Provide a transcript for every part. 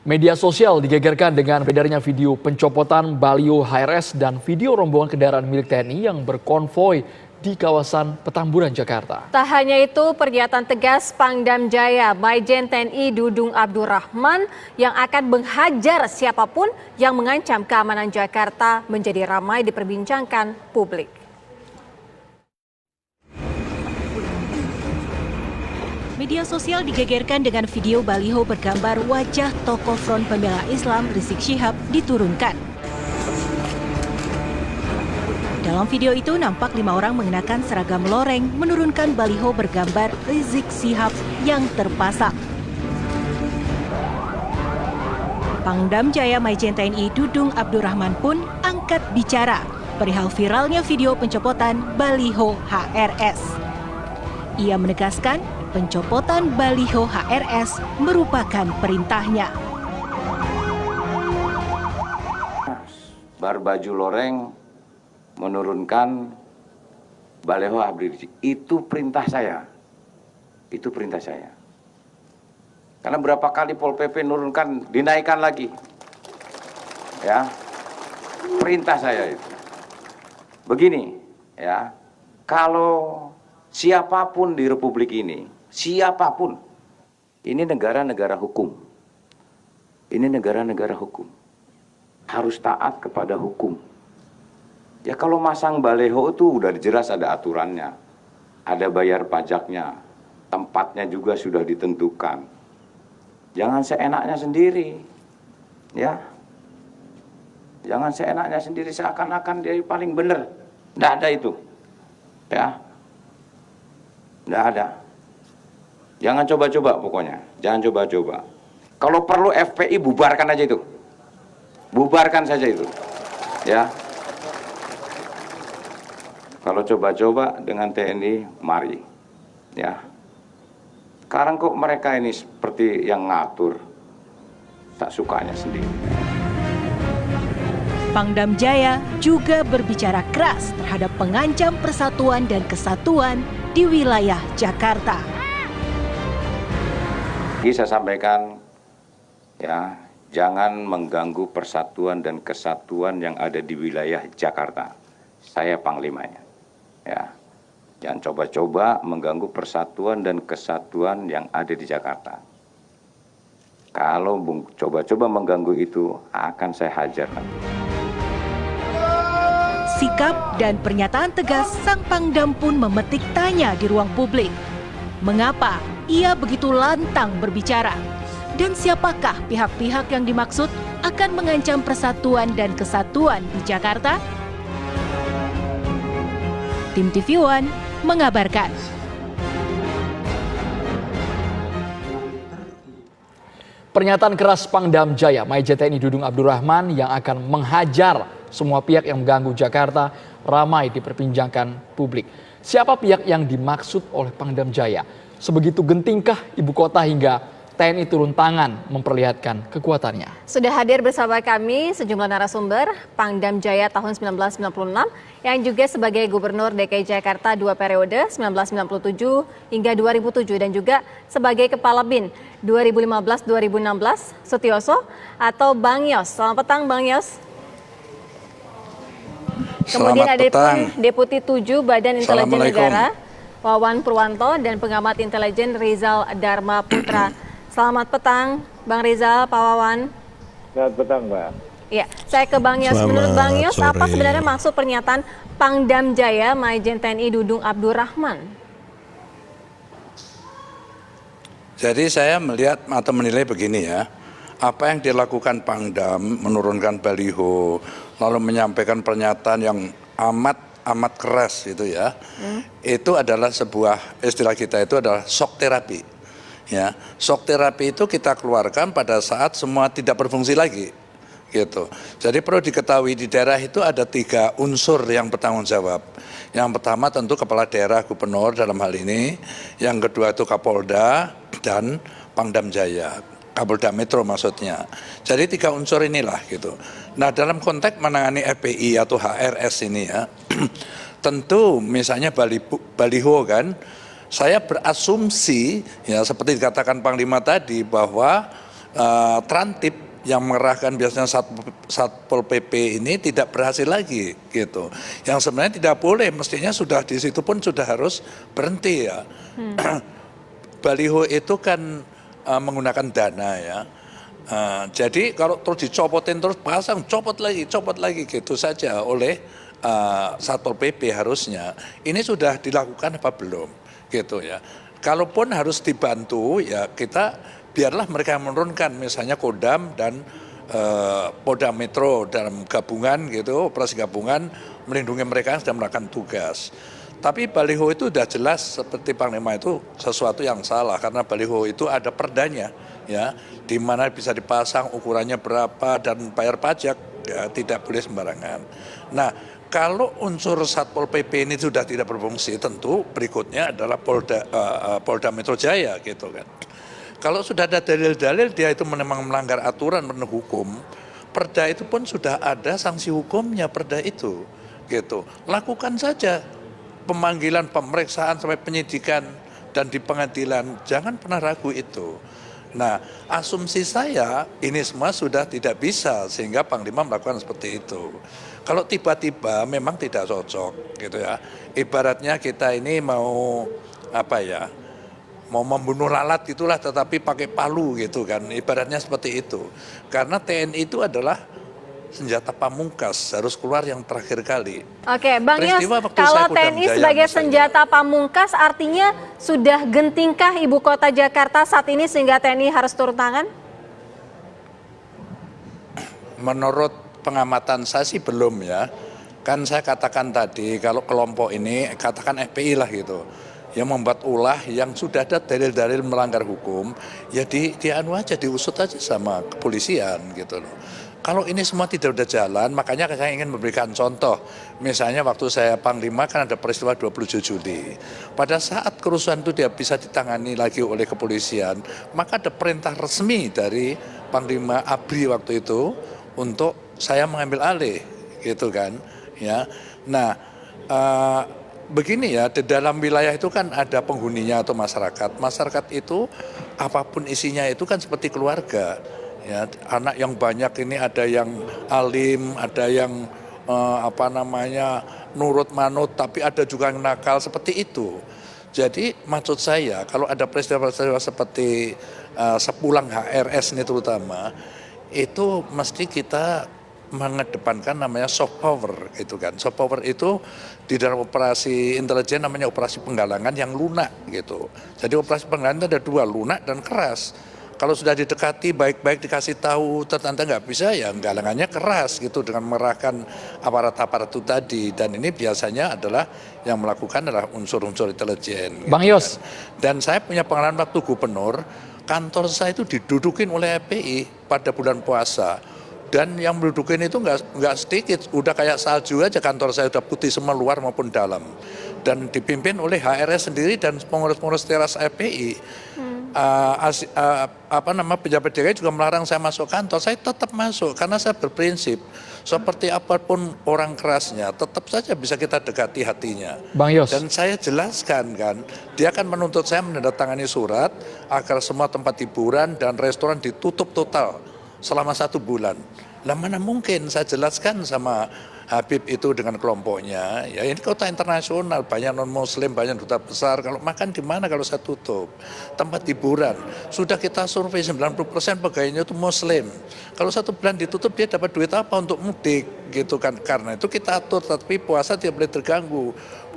Media sosial digegerkan dengan beredarnya video pencopotan baliho HRS dan video rombongan kendaraan milik TNI yang berkonvoi di kawasan Petamburan, Jakarta. Tak hanya itu, pernyataan tegas Pangdam Jaya Majen TNI Dudung Abdurrahman yang akan menghajar siapapun yang mengancam keamanan Jakarta menjadi ramai diperbincangkan publik. Media sosial digegerkan dengan video baliho bergambar wajah tokoh Front Pembela Islam Rizik Syihab diturunkan. Dalam video itu nampak 5 orang mengenakan seragam loreng menurunkan baliho bergambar Rizik Syihab yang terpasang. Pangdam Jaya Majen TNI Dudung Abdurrahman pun angkat bicara perihal viralnya video pencopotan baliho HRS. Ia menegaskan pencopotan baliho HRS merupakan perintahnya. Barbaju loreng menurunkan baliho Habib Rizik. Itu perintah saya. Itu perintah saya. Karena berapa kali Pol PP nurunkan, dinaikkan lagi. Ya. Perintah saya itu. Begini, ya. Kalau siapapun di Republik ini, siapapun, ini negara-negara hukum. Ini negara-negara hukum. Harus taat kepada hukum. Ya kalau masang baliho itu udah jelas ada aturannya. Ada bayar pajaknya. Tempatnya juga sudah ditentukan. Jangan seenaknya sendiri. Ya. Jangan seenaknya sendiri seakan-akan dia paling benar. Nggak ada itu. Ya. Nggak ada. Jangan coba-coba pokoknya. Jangan coba-coba. Kalau perlu FPI bubarkan aja itu. Bubarkan saja itu. Ya. Kalau coba-coba dengan TNI, mari. Ya. Sekarang kok mereka ini seperti yang ngatur. Tak sukanya sendiri. Pangdam Jaya juga berbicara keras terhadap pengancam persatuan dan kesatuan di wilayah Jakarta. Saya sampaikan, ya, jangan mengganggu persatuan dan kesatuan yang ada di wilayah Jakarta. Saya panglimanya. Ya, jangan coba-coba mengganggu persatuan dan kesatuan yang ada di Jakarta. Kalau coba-coba mengganggu itu, akan saya hajar. Sikap dan pernyataan tegas sang Pangdam pun memetik tanya di ruang publik. Mengapa ia begitu lantang berbicara? Dan siapakah pihak-pihak yang dimaksud akan mengancam persatuan dan kesatuan di Jakarta? Tim TV One mengabarkan. Pernyataan keras Pangdam Jaya Majen TNI Dudung Abdurrahman yang akan menghajar semua pihak yang mengganggu Jakarta ramai diperbincangkan publik. Siapa pihak yang dimaksud oleh Pangdam Jaya? Sebegitu gentingkah ibu kota hingga TNI turun tangan memperlihatkan kekuatannya? Sudah hadir bersama kami sejumlah narasumber Pangdam Jaya tahun 1996 yang juga sebagai Gubernur DKI Jakarta 2 periode 1997 hingga 2007 dan juga sebagai Kepala BIN 2015-2016 Sutioso atau Bang Yos. Selamat petang Bang Yos. Kemudian ada Deputi 7 Badan Intelijen Negara Wawan Purwanto dan pengamat intelijen Rizal Dharma Putra. Selamat petang, Bang Rizal, Pak Wawan. Selamat petang, Mbak. Ya, saya ke Bang Yos. Menurut Bang Yos, apa sebenarnya maksud pernyataan Pangdam Jaya Majen TNI Dudung Abdurrahman? Jadi saya melihat atau menilai begini ya, apa yang dilakukan Pangdam menurunkan baliho, lalu menyampaikan pernyataan yang amat keras itu ya, itu adalah sebuah istilah kita itu adalah shock terapi. Ya, shock terapi itu kita keluarkan pada saat semua tidak berfungsi lagi, gitu. Jadi perlu diketahui di daerah itu ada 3 unsur yang bertanggung jawab. Yang pertama tentu kepala daerah, gubernur dalam hal ini. Yang kedua itu Kapolda dan Pangdam Jaya, Kapolda Metro maksudnya. Jadi 3 unsur inilah gitu. Nah dalam konteks menangani FPI atau HRS ini ya, tentu misalnya baliho kan. Saya berasumsi, ya seperti dikatakan Panglima tadi, bahwa Trantip yang mengerahkan biasanya Satpol PP ini tidak berhasil lagi gitu. Yang sebenarnya tidak boleh, mestinya sudah di situ pun sudah harus berhenti ya. Baliho itu kan menggunakan dana ya. Jadi kalau terus dicopotin terus pasang copot lagi gitu saja oleh Satpol PP harusnya. Ini sudah dilakukan apa belum gitu ya. Kalaupun harus dibantu ya kita biarlah mereka yang menurunkan, misalnya Kodam dan Polda Metro dalam gabungan gitu, operasi gabungan melindungi mereka yang sedang melakukan tugas. Tapi baliho itu sudah jelas seperti Panglima itu sesuatu yang salah karena baliho itu ada perdanya ya, di mana bisa dipasang ukurannya berapa dan bayar pajak ya, tidak boleh sembarangan. Nah, kalau unsur Satpol PP ini sudah tidak berfungsi, tentu berikutnya adalah Polda Metro Jaya gitu kan. Kalau sudah ada dalil-dalil dia itu memang melanggar aturan menurut hukum, perda itu pun sudah ada sanksi hukumnya perda itu, gitu. Lakukan saja pemanggilan, pemeriksaan sampai penyidikan dan di pengadilan, jangan pernah ragu itu. Nah, asumsi saya ini semua sudah tidak bisa sehingga Panglima melakukan seperti itu. Kalau tiba-tiba memang tidak cocok, gitu ya. Ibaratnya kita ini mau apa ya? Mau membunuh lalat itulah tetapi pakai palu gitu kan, ibaratnya seperti itu. Karena TNI itu adalah senjata pamungkas, harus keluar yang terakhir kali. Oke, Bang Yos, Peristiwa waktu kalau saya Kodam TNI Jaya sebagai misalnya. senjata pamungkas artinya sudah gentingkah ibu kota Jakarta saat ini sehingga TNI harus turun tangan? Menurut pengamatan saya sih belum ya. Kan saya katakan tadi kalau kelompok ini katakan FPI lah gitu, yang membuat ulah yang sudah ada dalil-dalil melanggar hukum, ya dianu aja, diusut aja sama kepolisian gitu loh. Kalau ini semua tidak udah jalan, makanya saya ingin memberikan contoh. Misalnya waktu saya Panglima kan ada peristiwa 27 Juli. Pada saat kerusuhan itu dia bisa ditangani lagi oleh kepolisian, maka ada perintah resmi dari Panglima ABRI waktu itu untuk saya mengambil alih gitu kan. Ya, nah begini ya, di dalam wilayah itu kan ada penghuninya atau masyarakat. Masyarakat itu apapun isinya itu kan seperti keluarga. Ya, anak yang banyak ini ada yang alim, ada yang nurut manut, tapi ada juga yang nakal seperti itu. Jadi maksud saya kalau ada peristiwa-peristiwa seperti sepulang HRS ini terutama, itu mesti kita mengedepankan namanya soft power gitu kan. Soft power itu di dalam operasi intelijen namanya operasi penggalangan yang lunak gitu. Jadi operasi penggalangan itu ada dua, lunak dan keras. Kalau sudah didekati baik-baik dikasih tahu ternyata nggak bisa ya galangannya keras gitu dengan mengerahkan aparat-aparat itu tadi, dan ini biasanya adalah yang melakukan adalah unsur-unsur intelijen. Bang gitu Yos. kan. Dan saya punya pengalaman waktu gubernur, kantor saya itu didudukin oleh FPI pada bulan puasa. Dan yang mendudukin itu nggak sedikit, udah kayak salju aja kantor saya, udah putih semua luar maupun dalam. Dan dipimpin oleh HRS sendiri dan pengurus-pengurus teras FPI. Pejabat DKI juga melarang saya masuk kantor, saya tetap masuk karena saya berprinsip seperti apapun orang kerasnya tetap saja bisa kita dekati hatinya. Bang Yos. Dan saya jelaskan kan, dia akan menuntut saya menandatangani surat agar semua tempat hiburan dan restoran ditutup total selama 1 bulan. Lah mana mungkin saya jelaskan sama Habib itu dengan kelompoknya, ya ini kota internasional, banyak non-muslim, banyak duta besar, kalau makan di mana kalau saya tutup? Tempat hiburan, sudah kita survei 90% pegawainya itu muslim. Kalau 1 bulan ditutup dia dapat duit apa untuk mudik gitu kan, karena itu kita atur, tapi puasa tidak boleh terganggu.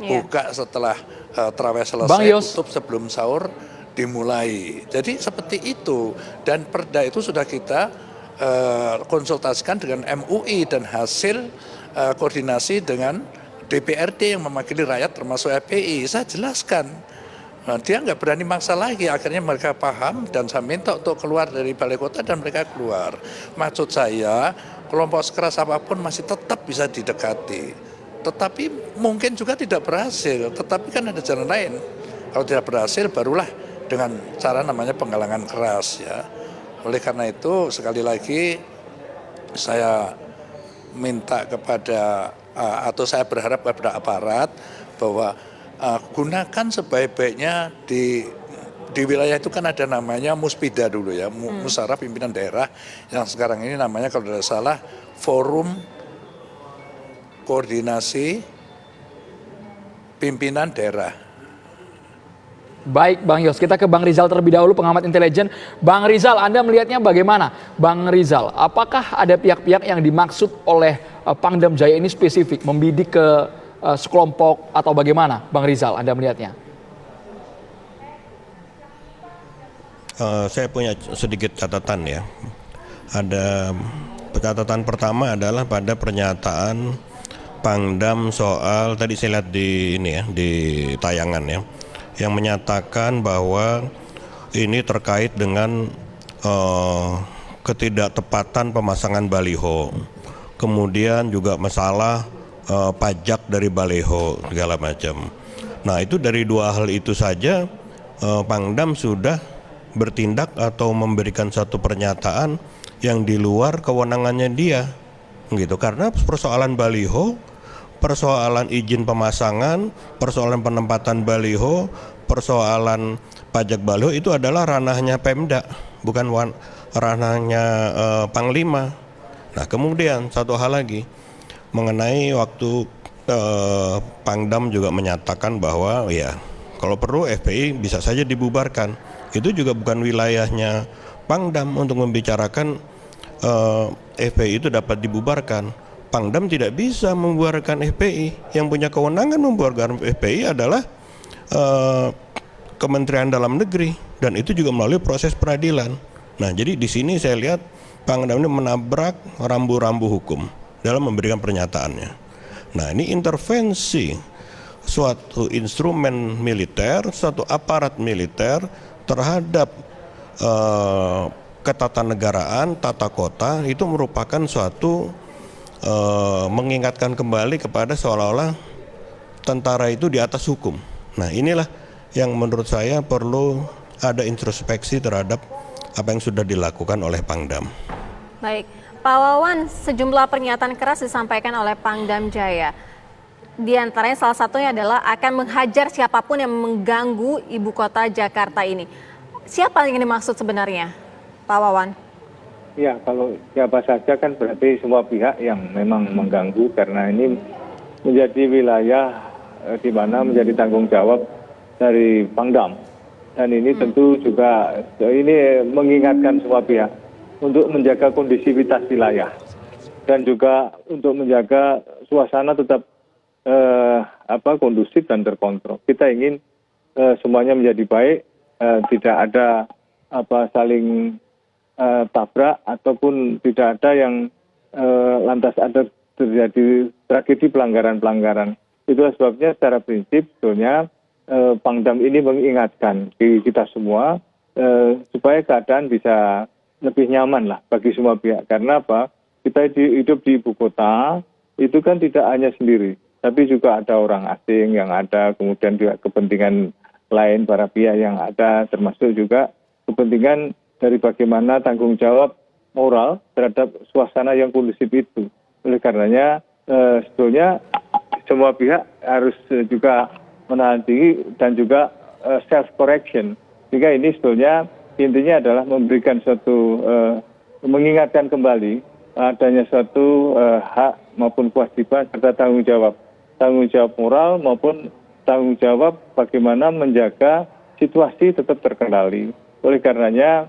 Buka setelah tarawih selesai, tutup sebelum sahur dimulai. Jadi seperti itu, dan perda itu sudah kita konsultasikan dengan MUI dan hasil koordinasi dengan DPRD yang mewakili rakyat termasuk FPI. Saya jelaskan, dia nggak berani maksa lagi, akhirnya mereka paham dan saya minta untuk keluar dari balai kota dan mereka keluar. Maksud saya kelompok sekeras apapun masih tetap bisa didekati, tetapi mungkin juga tidak berhasil, tetapi kan ada jalan lain. Kalau tidak berhasil barulah dengan cara namanya penggalangan keras ya. Oleh karena itu sekali lagi saya minta kepada atau saya berharap kepada aparat bahwa gunakan sebaik-baiknya di di wilayah itu kan ada namanya Muspida dulu ya, Musyawarah Pimpinan Daerah, yang sekarang ini namanya kalau tidak salah Forum Koordinasi Pimpinan Daerah. Baik Bang Yos, kita ke Bang Rizal terlebih dahulu, pengamat intelijen. Bang Rizal, Anda melihatnya bagaimana? Bang Rizal, apakah ada pihak-pihak yang dimaksud oleh Pangdam Jaya ini spesifik, membidik ke sekelompok atau bagaimana Bang Rizal, Anda melihatnya? Saya punya sedikit catatan ya. Ada catatan pertama adalah pada pernyataan Pangdam soal tadi saya lihat di ini ya, di tayangan ya, yang menyatakan bahwa ini terkait dengan ketidaktepatan pemasangan baliho, kemudian juga masalah pajak dari baliho segala macam. Nah itu dari dua hal itu saja Pangdam sudah bertindak atau memberikan satu pernyataan yang di luar kewenangannya dia, gitu. Karena persoalan baliho, persoalan izin pemasangan, persoalan penempatan baliho, persoalan pajak baliho itu adalah ranahnya Pemda, bukan ranahnya Panglima. Nah kemudian satu hal lagi mengenai waktu Pangdam juga menyatakan bahwa ya kalau perlu FPI bisa saja dibubarkan. Itu juga bukan wilayahnya Pangdam untuk membicarakan FPI itu dapat dibubarkan. Pangdam tidak bisa membubarkan FPI. Yang punya kewenangan membubarkan FPI adalah Kementerian Dalam Negeri, dan itu juga melalui proses peradilan. Nah, jadi di sini saya lihat Pangdam ini menabrak rambu-rambu hukum dalam memberikan pernyataannya. Nah, ini intervensi suatu instrumen militer, suatu aparat militer terhadap ketatanegaraan, tata kota, itu merupakan suatu mengingatkan kembali kepada seolah-olah tentara itu di atas hukum. Nah inilah yang menurut saya perlu ada introspeksi terhadap apa yang sudah dilakukan oleh Pangdam. Baik, Pak Wawan, sejumlah pernyataan keras disampaikan oleh Pangdam Jaya. Di antaranya salah satunya adalah akan menghajar siapapun yang mengganggu ibu kota Jakarta ini. Siapa yang dimaksud sebenarnya, Pak Wawan? Ya, kalau siapa saja kan berarti semua pihak yang memang mengganggu, karena ini menjadi wilayah di mana menjadi tanggung jawab dari Pangdam. Dan ini tentu juga ini mengingatkan semua pihak untuk menjaga kondisivitas wilayah dan juga untuk menjaga suasana tetap kondusif dan terkontrol. Kita ingin semuanya menjadi baik, tidak ada saling tabrak ataupun tidak ada yang lantas ada terjadi tragedi pelanggaran-pelanggaran. Itulah sebabnya secara prinsip sebetulnya Pangdam ini mengingatkan kita semua supaya keadaan bisa lebih nyaman lah bagi semua pihak. Karena apa? Kita hidup di ibu kota itu kan tidak hanya sendiri, tapi juga ada orang asing yang ada, kemudian juga kepentingan lain para pihak yang ada, termasuk juga kepentingan dari bagaimana tanggung jawab moral terhadap suasana yang kondusif itu. Oleh karenanya sebetulnya semua pihak harus juga menahan diri dan juga self correction. Sehingga ini sebetulnya intinya adalah memberikan suatu mengingatkan kembali adanya suatu hak maupun kewajiban serta tanggung jawab moral maupun tanggung jawab bagaimana menjaga situasi tetap terkendali. Oleh karenanya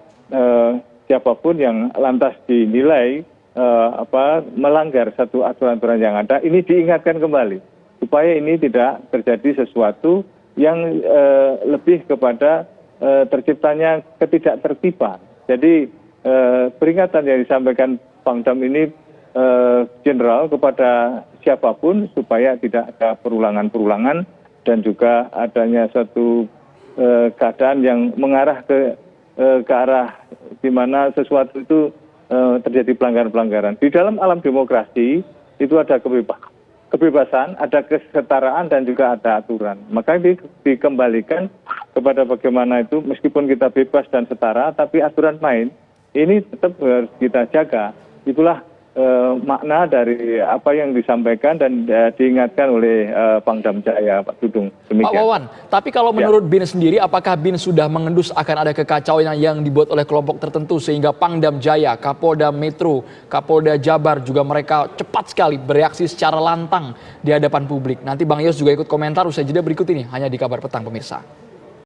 siapapun yang lantas dinilai melanggar satu aturan-aturan yang ada, ini diingatkan kembali supaya ini tidak terjadi sesuatu yang lebih kepada terciptanya ketidaktertiban. Jadi peringatan yang disampaikan Pangdam ini general kepada siapapun supaya tidak ada perulangan-perulangan dan juga adanya satu keadaan yang mengarah ke arah di mana sesuatu itu terjadi pelanggaran-pelanggaran. Di dalam alam demokrasi itu ada kebebasan, ada kesetaraan dan juga ada aturan. Maka dikembalikan kepada bagaimana itu meskipun kita bebas dan setara, tapi aturan main ini tetap harus kita jaga. Itulah makna dari apa yang disampaikan dan diingatkan oleh Pangdam Jaya, Pak Dudung. Pak Demikian. Wawan, tapi kalau menurut BIN sendiri, apakah BIN sudah mengendus akan ada kekacauan yang dibuat oleh kelompok tertentu sehingga Pangdam Jaya, Kapolda Metro, Kapolda Jabar juga mereka cepat sekali bereaksi secara lantang di hadapan publik. Nanti Bang Yos juga ikut komentar usai jeda berikut ini hanya di Kabar Petang pemirsa.